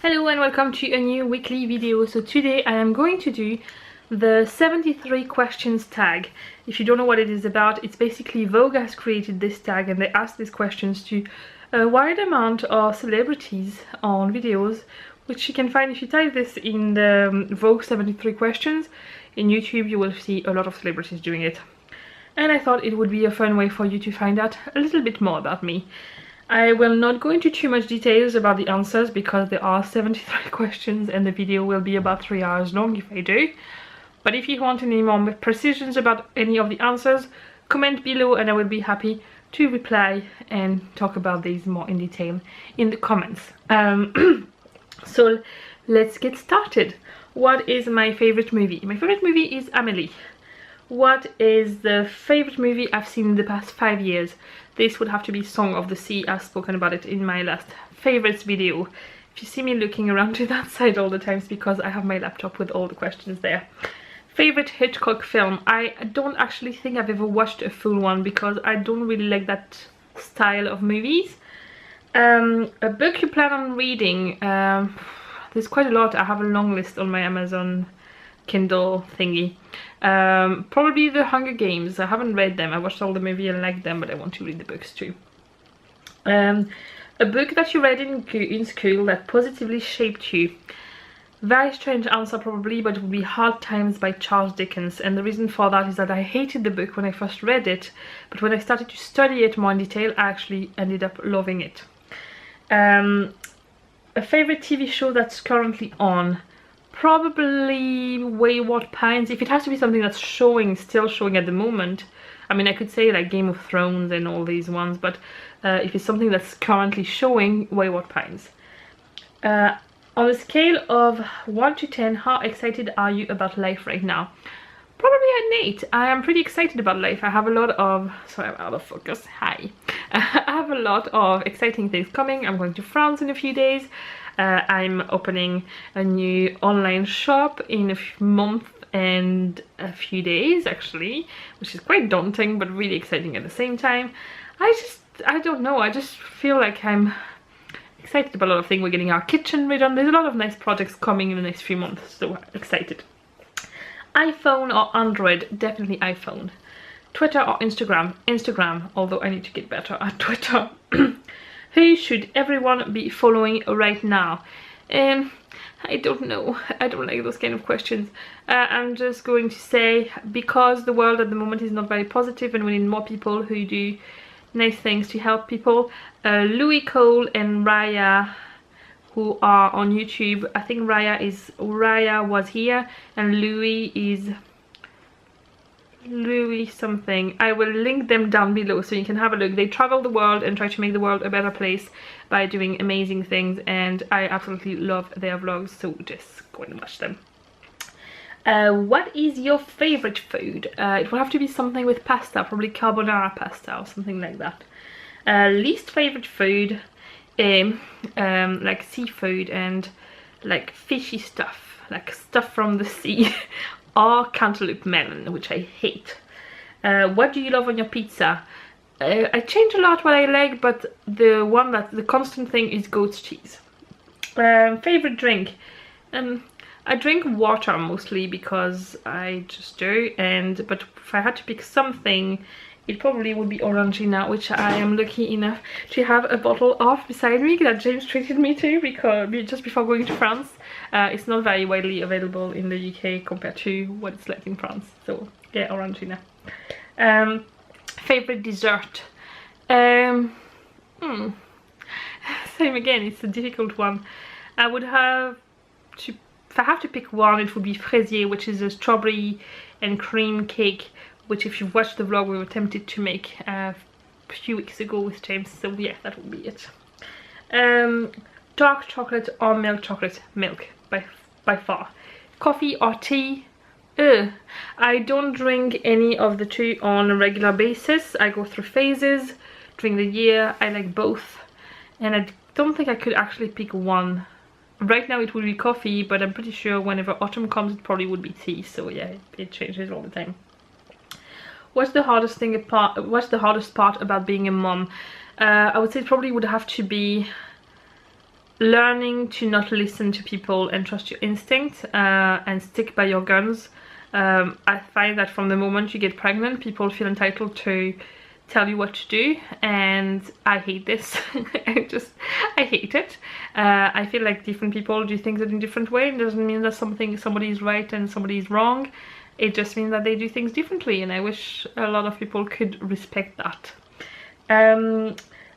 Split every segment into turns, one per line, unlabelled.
Hello and welcome to a new weekly video. So today I am going to do the 73 questions tag. If you don't know what it is about, it's basically Vogue has created this tag and they ask these questions to a wide amount of celebrities on videos, which you can find if you type this in the Vogue 73 questions. In YouTube you will see a lot of celebrities doing it. And I thought it would be a fun way for you to find out a little bit more about me. I will not go into too much details about the answers because there are 73 questions and the video will be about 3 hours long if I do. But if you want any more precisions about any of the answers, comment below and I will be happy to reply and talk about these more in detail in the comments. So let's get started. What is my favorite movie? My favorite movie is Amélie. What is the favorite movie I've seen in the past 5 years? This would have to be Song of the Sea. I've spoken about it in my last favorites video. If you see me looking around to that side all the time, it's because I have my laptop with all the questions there. Favorite Hitchcock film? I don't actually think I've ever watched a full one because I don't really like that style of movies. A book you plan on reading? There's quite a lot. I have a long list on my Amazon Kindle thingy. Probably The Hunger Games. I haven't read them. I watched all the movie and liked them, but I want to read the books too. A book that you read in school that positively shaped you. Very strange answer probably, but it would be Hard Times by Charles Dickens, and the reason for that is that I hated the book when I first read it, but when I started to study it more in detail I actually ended up loving it. A favorite TV show that's currently on? Probably Wayward Pines. If it has to be something that's still showing at the moment. I mean, I could say like Game of Thrones and all these ones, but if it's something that's currently showing, Wayward Pines. On a scale of 1 to 10, how excited are you about life right now? Probably an 8. I am pretty excited about life. I have a lot of... Sorry, I'm out of focus. Hi. I have a lot of exciting things coming. I'm going to France in a few days. I'm opening a new online shop in a month and a few days actually, which is quite daunting but really exciting at the same time. I don't know, I just feel like I'm excited about a lot of things. We're getting our kitchen redone. There's a lot of nice projects coming in the next few months, so excited. iPhone or Android? Definitely iPhone. Twitter or Instagram? Instagram, although I need to get better at Twitter. Who should everyone be following right now? I don't know. I don't like those kind of questions. I'm just going to say, because the world at the moment is not very positive and we need more people who do nice things to help people. Louis Cole and Raya, who are on YouTube. I think Raya was here and Louis is Louis something. I will link them down below so you can have a look. They travel the world and try to make the world a better place by doing amazing things, and I absolutely love their vlogs, so just go and watch them. What is your favorite food? It will have to be something with pasta, probably carbonara pasta or something like that. Least favorite food, like seafood and like fishy stuff, like stuff from the sea. Or cantaloupe melon, which I hate. What do you love on your pizza? I change a lot what I like, but the constant thing is goat's cheese. Favorite drink? I drink water mostly because I just do, but if I had to pick something, it probably would be Orangina, which I am lucky enough to have a bottle of beside me that James treated me to because just before going to France. It's not very widely available in the UK compared to what it's like in France, so yeah, Orangina. Favorite dessert? Same again, it's a difficult one. I would have to, if I have to pick one, it would be fraisier, which is a strawberry and cream cake, which if you've watched the vlog we were tempted to make a few weeks ago with James, so yeah, that would be it. Dark chocolate or milk chocolate? Milk, by far. Coffee or tea? I don't drink any of the two on a regular basis. I go through phases during the year. I like both, and I don't think I could actually pick one. Right now it would be coffee, but I'm pretty sure whenever autumn comes it probably would be tea, so yeah, it changes all the time. What's the hardest part about being a mom? I would say it probably would have to be learning to not listen to people and trust your instinct and stick by your guns. I find that from the moment you get pregnant, people feel entitled to tell you what to do, and I hate this. I hate it. I feel like different people do things in a different way. It doesn't mean that somebody is right and somebody is wrong. It just means that they do things differently, and I wish a lot of people could respect that.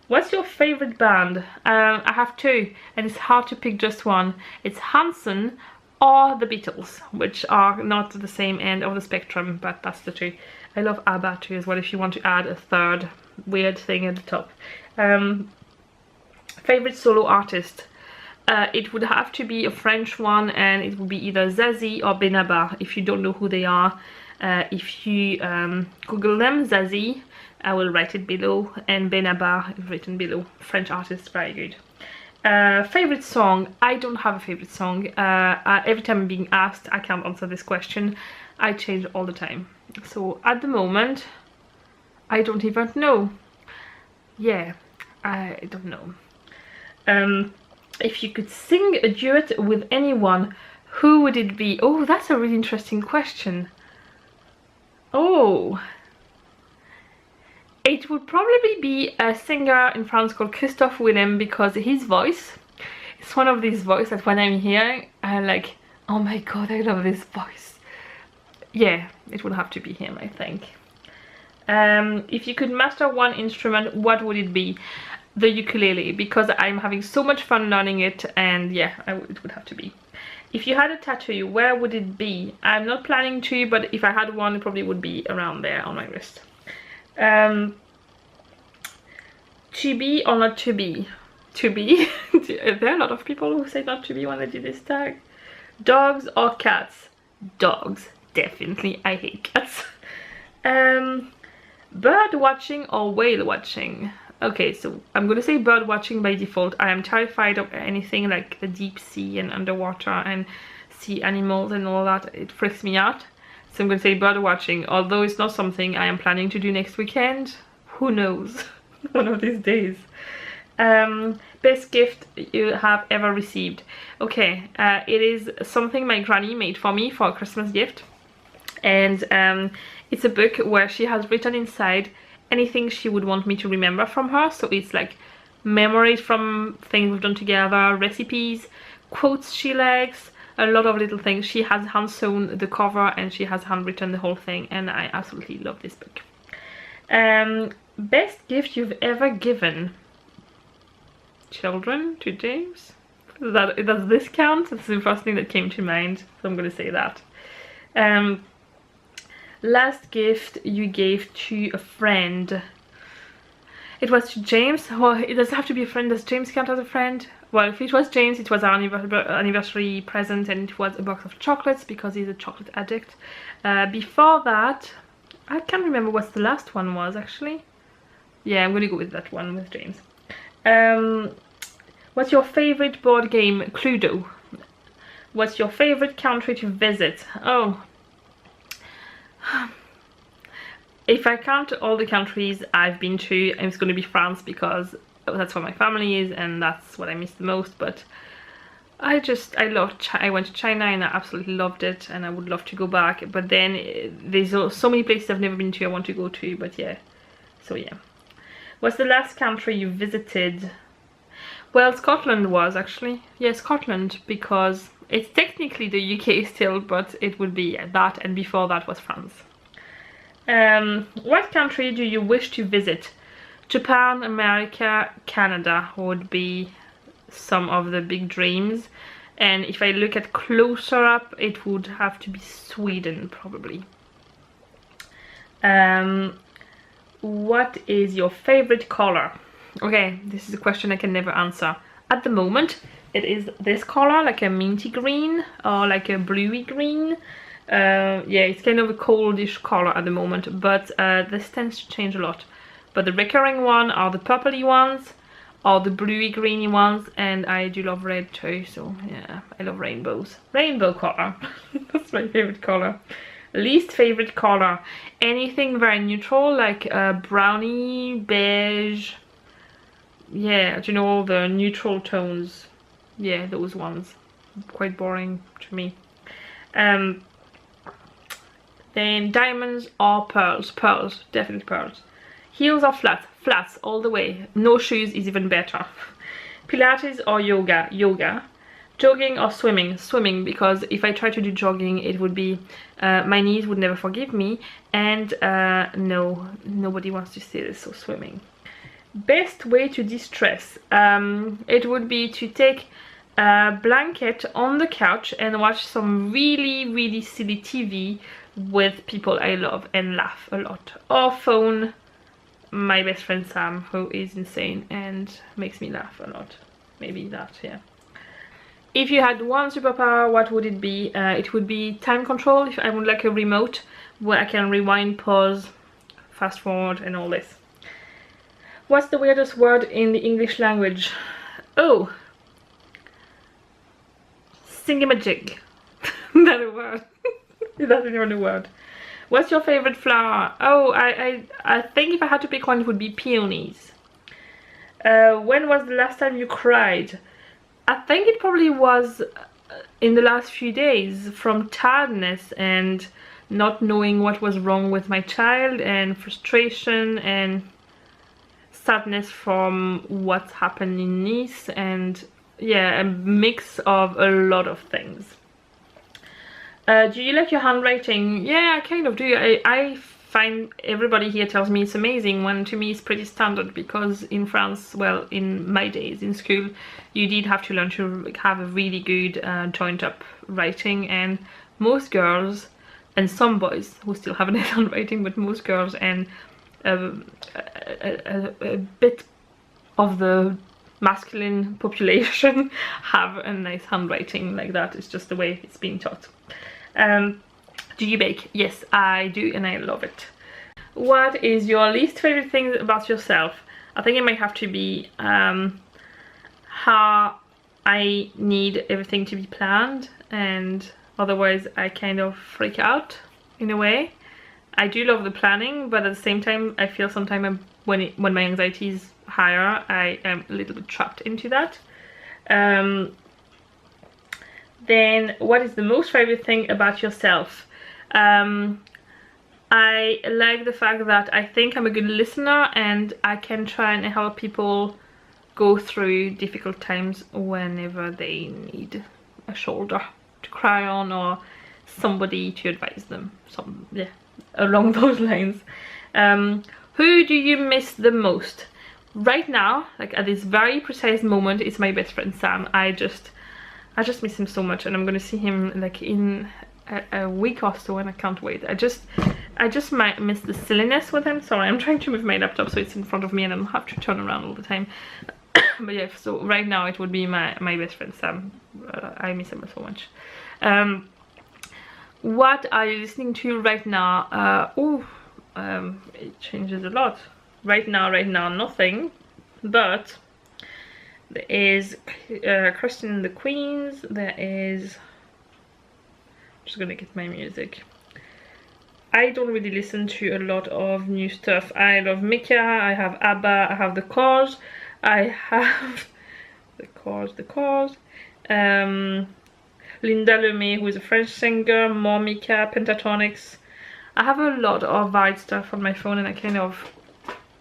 What's your favorite band? I have two, and it's hard to pick just one. It's Hanson or the Beatles, which are not the same end of the spectrum, but that's the two. I love ABBA too as well, if you want to add a third weird thing at the top. Favorite solo artist? It would have to be a French one, and it would be either Zazie or Benabar. If you don't know who they are, if you Google them, Zazie, I will write it below, and Benabar is written below. French artist, very good. Favorite song? I don't have a favorite song. Every time I'm being asked, I can't answer this question. I change all the time. So at the moment, I don't even know. Yeah, I don't know. If you could sing a duet with anyone, who would it be? Oh, that's a really interesting question. Oh, it would probably be a singer in France called Christophe Willem, because his voice, it's one of these voices that when I'm hearing, I'm like, oh my god, I love this voice. Yeah, it would have to be him, I think. If you could master one instrument, what would it be? The ukulele, because I'm having so much fun learning it, and yeah, it would have to be. If you had a tattoo, where would it be? I'm not planning to, but if I had one, it probably would be around there on my wrist. To be or not to be? To be. There are a lot of people who say not to be when I do this tag. Dogs or cats? Dogs, definitely. I hate cats. Bird watching or whale watching? Okay, so I'm gonna say bird watching by default. I am terrified of anything like the deep sea and underwater and sea animals and all that. It freaks me out. So I'm gonna say bird watching, although it's not something I am planning to do next weekend. Who knows? One of these days. Best gift you have ever received? Okay, it is something my granny made for me for a Christmas gift, and it's a book where she has written inside anything she would want me to remember from her. So it's like memories from things we've done together, recipes, quotes she likes, a lot of little things. She has hand sewn the cover and she has handwritten the whole thing, and I absolutely love this book. Best gift you've ever given? Children to James? Does this count? That's the first thing that came to mind, so I'm gonna say that. Last gift you gave to a friend? It was to James. Well, it doesn't have to be a friend. Does James count as a friend? Well, if it was James, it was our anniversary present, and it was a box of chocolates because he's a chocolate addict. Before that, I can't remember what the last one was actually. Yeah, I'm gonna go with that one with James. What's your favorite board game? Cluedo. What's your favorite country to visit? Oh, if I count all the countries I've been to, it's going to be France, because that's where my family is and that's what I miss the most. But I went to China and I absolutely loved it, and I would love to go back, but then there's so many places I've never been to I want to go to. But yeah, so yeah. What's the last country you visited? Well, Scotland was actually, yeah, Scotland, because it's technically the UK still, but it would be that, and before that was France. What country do you wish to visit? Japan, America, Canada would be some of the big dreams, and if I look at closer up, it would have to be Sweden probably. What is your favorite color? Okay, this is a question I can never answer. At the moment, it is this color, like a minty green or like a bluey green. Yeah, it's kind of a coldish color at the moment, but this tends to change a lot. But the recurring one are the purpley ones or the bluey greeny ones, and I do love red too, so yeah, I love rainbows. Rainbow color. That's my favorite color. Least favorite color? Anything very neutral, like brownie, beige. Yeah, do you know, all the neutral tones. yeah, those ones, quite boring to me. Then diamonds or pearls? Pearls, definitely pearls. Heels or flats? Flats all the way. No shoes is even better. Pilates or yoga? Yoga. Jogging or swimming? Swimming, because if I try to do jogging, it would be my knees would never forgive me, and no, nobody wants to see this, so swimming. Best way to de-stress? It would be to take a blanket on the couch and watch some really silly TV with people I love and laugh a lot. Or phone my best friend Sam, who is insane and makes me laugh a lot. Maybe that, yeah. If you had one superpower, what would it be? It would be time control. If I would like a remote where I can rewind, pause, fast forward and all this. What's the weirdest word in the English language? Oh, singamajig. That's a word. That's even a word. What's your favorite flower? Oh, I think if I had to pick one, it would be peonies. When was the last time you cried? I think it probably was in the last few days, from tiredness and not knowing what was wrong with my child, and frustration and sadness from what's happened in Nice, and yeah, a mix of a lot of things. Do you like your handwriting? Yeah, I kind of do. I find everybody here tells me it's amazing, when to me it's pretty standard, because in France, well, in my days in school, you did have to learn to have a really good joint up writing, and most girls, and some boys who still have a nice handwriting, but most girls and a bit of the masculine population have a nice handwriting like that. It's just the way it's being taught. Do you bake? Yes, I do, and I love it. What is your least favorite thing about yourself? I think it might have to be how I need everything to be planned, and otherwise I kind of freak out in a way. I do love the planning, but at the same time I feel sometimes when my anxiety is higher, I am a little bit trapped into that. Then what is the most favorite thing about yourself? I like the fact that I think I'm a good listener, and I can try and help people go through difficult times whenever they need a shoulder to cry on or somebody to advise them, yeah, along those lines. Who do you miss the most? Right now, like at this very precise moment, it's my best friend Sam. I just miss him so much, and I'm gonna see him like in a week or so, and I can't wait. I just might miss the silliness with him. Sorry, I'm trying to move my laptop so it's in front of me and I don't have to turn around all the time. But yeah, so right now it would be my best friend Sam. I miss him so much. What are you listening to right now? It changes a lot. Right now nothing, but there is Christian and the Queens. There is, I'm just gonna get my music. I don't really listen to a lot of new stuff. I love Mika, I have ABBA, I have The Cars, I have The Cars, Linda Lemay, who is a French singer, more Mika, Pentatonics. I have a lot of varied stuff on my phone, and I kind of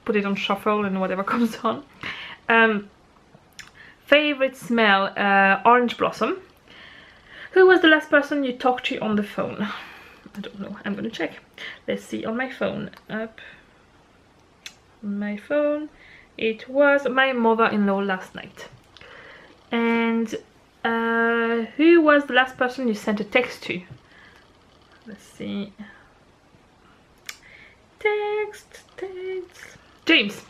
put it on shuffle and whatever comes on. Favorite smell? Orange blossom. Who was the last person you talked to on the phone? I don't know, I'm gonna check. Let's see on my phone. Up my phone, it was my mother-in-law last night. And who was the last person you sent a text to? Let's see. Text. James.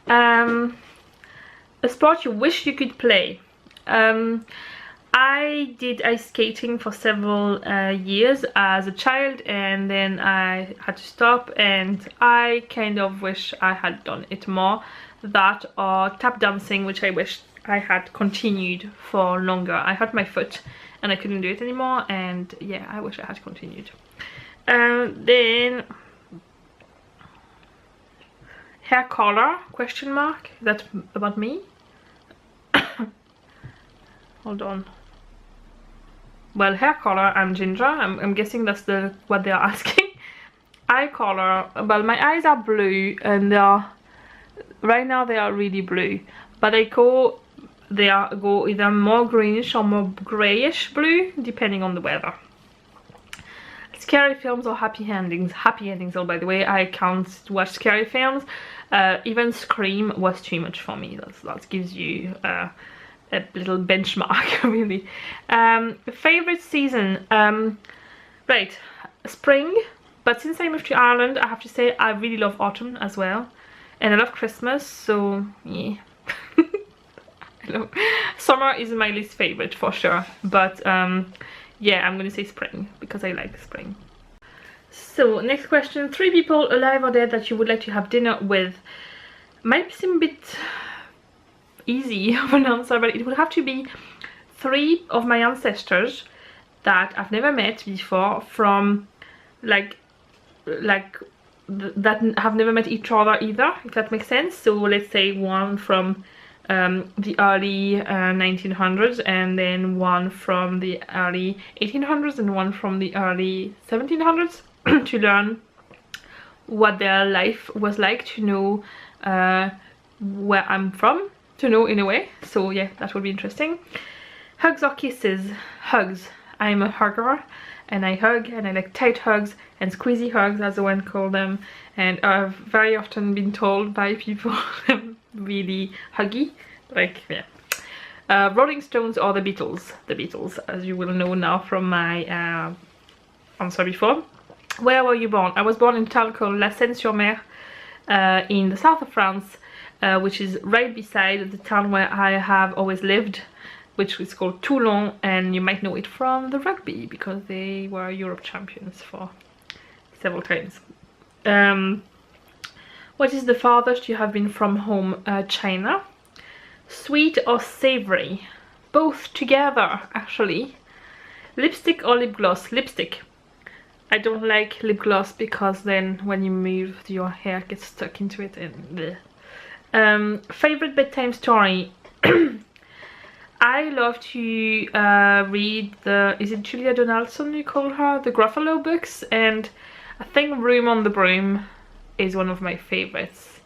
A sport you wish you could play. I did ice skating for several years as a child, and then I had to stop, and I kind of wish I had done it more. That or tap dancing, which I wish I had continued for longer. I hurt my foot and I couldn't do it anymore, and yeah, I wish I had continued. Then hair color, question mark, that's about me. hold on. Well, hair color, I'm ginger. I'm guessing that's what they're asking. Eye color, well, my eyes are blue, and right now they are really blue, but they go either more greenish or more grayish blue, depending on the weather. Scary films or happy endings? Happy endings. Oh, by the way, I can't watch scary films. Even Scream was too much for me. That gives you a little benchmark, really. Favorite season? Right, spring. But since I moved to Ireland, I have to say I really love autumn as well, and I love Christmas. So yeah, summer is my least favorite for sure. But yeah, I'm gonna say spring because I like spring. So next question: 3 people alive or dead that you would like to have dinner with. Might seem a bit easy of an answer, but it would have to be 3 of my ancestors that I've never met before, from that have never met each other either, if that makes sense. So let's say one from the early 1900s, and then one from the early 1800s, and one from the early 1700s to learn what their life was like, to know where I'm from, to know in a way. So yeah, that would be interesting. Hugs or kisses? Hugs. I'm a hugger, and I hug, and I like tight hugs and squeezy hugs, as one call them, and I've very often been told by people I'm really huggy, like, yeah. Rolling Stones or the Beatles? The Beatles, as you will know now from my answer before. Where were you born? I was born in a town called La Seine-sur-Mer in the south of France, which is right beside the town where I have always lived, which is called Toulon, and you might know it from the rugby because they were Europe champions for several times. What is the farthest you have been from home? China. Sweet or savory? Both together, actually. Lipstick or lip gloss? Lipstick. I don't like lip gloss because then when you move, your hair gets stuck into it and bleh. Favorite bedtime story? I love to read is it Julia Donaldson you call her? The Gruffalo books, and I think Room on the Broom is one of my favorites.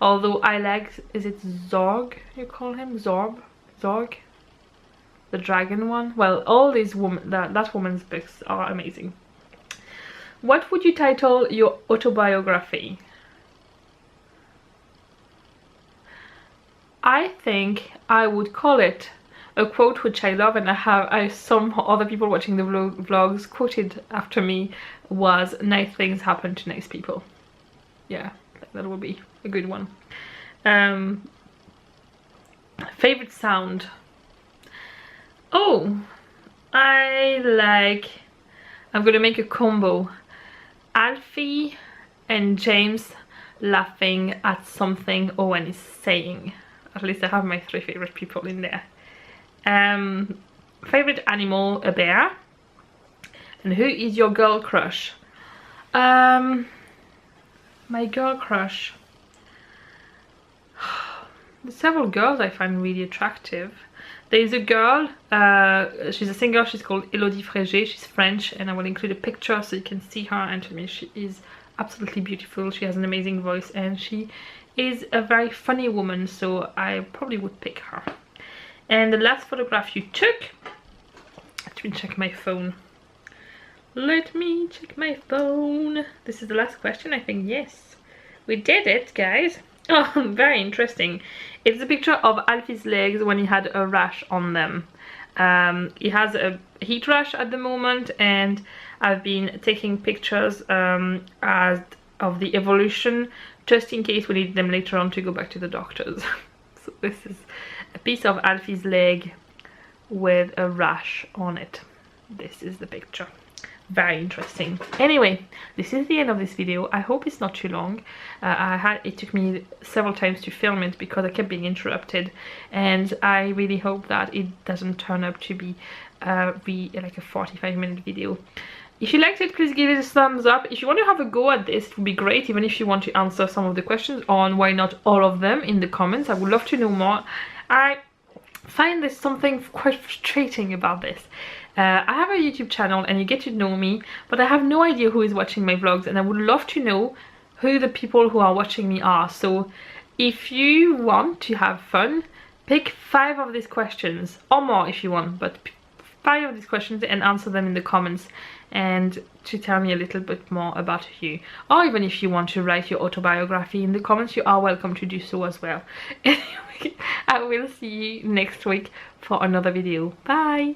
Although I like, is it Zorg you call him? Zorg? The dragon one? Well, all these that woman's books are amazing. What would you title your autobiography? I think I would call it a quote which I love, and I some other people watching the vlogs quoted after me, was "Nice things happen to nice people." Yeah, that would be a good one. Favorite sound? Oh, I'm gonna make a combo. Alfie and James laughing at something Owen is saying. At least I have my 3 favorite people in there. Favorite animal? A bear. And who is your girl crush? My girl crush. There's several girls I find really attractive. There's a girl, she's a singer, she's called Elodie Frégé, she's French, and I will include a picture so you can see her, and to me she is absolutely beautiful. She has an amazing voice, and she is a very funny woman, so I probably would pick her. And the last photograph you took, let me check my phone. Let me check my phone. This is the last question, I think. Yes, we did it, guys. Oh, very interesting. It's a picture of Alfie's legs when he had a rash on them. He has a heat rash at the moment, and I've been taking pictures of the evolution, just in case we need them later on to go back to the doctors. So this is a piece of Alfie's leg with a rash on it. This is the picture. Very interesting. Anyway, this is the end of this video. I hope it's not too long. It took me several times to film it because I kept being interrupted, and I really hope that it doesn't turn up to be like a 45-minute video. If you liked it, please give it a thumbs up. If you want to have a go at this, it would be great, even if you want to answer some of the questions, on why not all of them, in the comments. I would love to know more. I find there's something quite frustrating about this. I have a YouTube channel and you get to know me, but I have no idea who is watching my vlogs, and I would love to know who the people who are watching me are. So if you want to have fun, pick 5 of these questions, or more if you want, but 5 of these questions and answer them in the comments, and to tell me a little bit more about you. Or even if you want to write your autobiography in the comments, you are welcome to do so as well. Anyway, I will see you next week for another video. Bye!